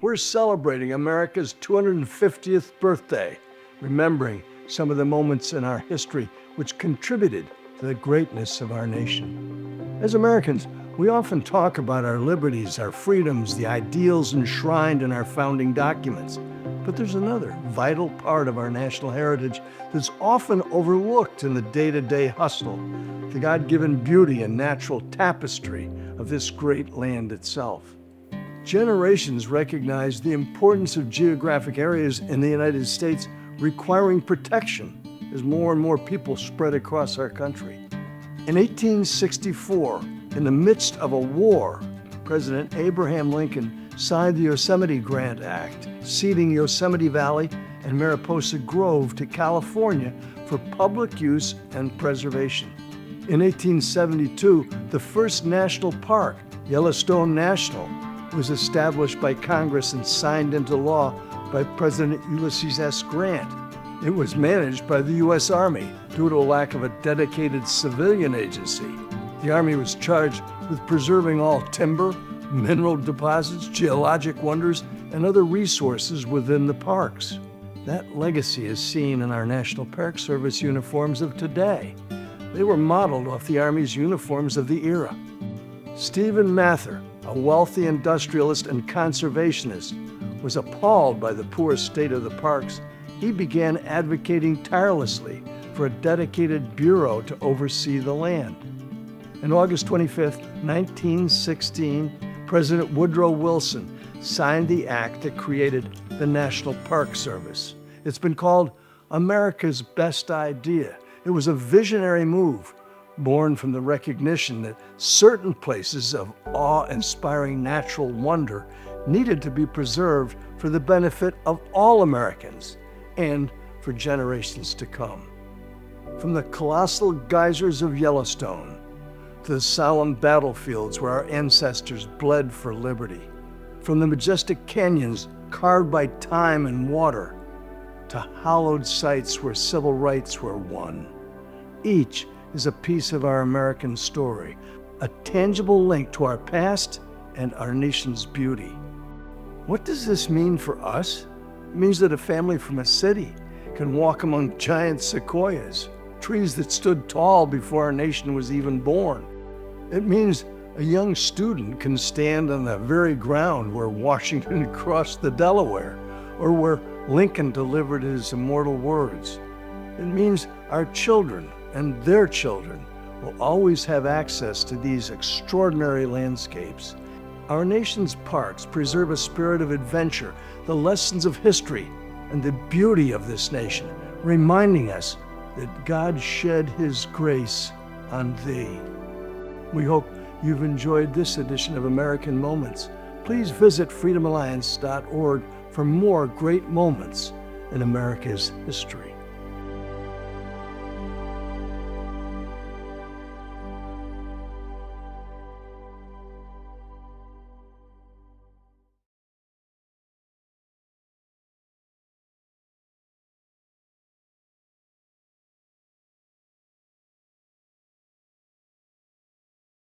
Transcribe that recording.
we're celebrating America's 250th birthday, remembering some of the moments in our history which contributed to the greatness of our nation. As Americans, we often talk about our liberties, our freedoms, the ideals enshrined in our founding documents. But there's another vital part of our national heritage that's often overlooked in the day-to-day hustle, the God-given beauty and natural tapestry of this great land itself. Generations recognize the importance of geographic areas in the United States requiring protection as more and more people spread across our country. In 1864, in the midst of a war, President Abraham Lincoln signed the Yosemite Grant Act, ceding Yosemite Valley and Mariposa Grove to California for public use and preservation. In 1872, the first national park, Yellowstone National, was established by Congress and signed into law by President Ulysses S. Grant. It was managed by the U.S. Army due to a lack of a dedicated civilian agency. The Army was charged with preserving all timber, mineral deposits, geologic wonders, and other resources within the parks. That legacy is seen in our National Park Service uniforms of today. They were modeled off the Army's uniforms of the era. Stephen Mather, a wealthy industrialist and conservationist, was appalled by the poor state of the parks. He began advocating tirelessly for a dedicated bureau to oversee the land. On August 25, 1916, President Woodrow Wilson signed the act that created the National Park Service. It's been called America's best idea. It was a visionary move, born from the recognition that certain places of awe-inspiring natural wonder needed to be preserved for the benefit of all Americans and for generations to come. From the colossal geysers of Yellowstone to the solemn battlefields where our ancestors bled for liberty, from the majestic canyons carved by time and water to hallowed sites where civil rights were won. Each is a piece of our American story, a tangible link to our past and our nation's beauty. What does this mean for us? It means that a family from a city can walk among giant sequoias, trees that stood tall before our nation was even born. It means a young student can stand on the very ground where Washington crossed the Delaware, or where Lincoln delivered his immortal words. It means our children and their children will always have access to these extraordinary landscapes. Our nation's parks preserve a spirit of adventure, the lessons of history, and the beauty of this nation, reminding us that God shed His grace on thee. We hope you've enjoyed this edition of American Moments. Please visit freedomalliance.org for more great moments in America's history.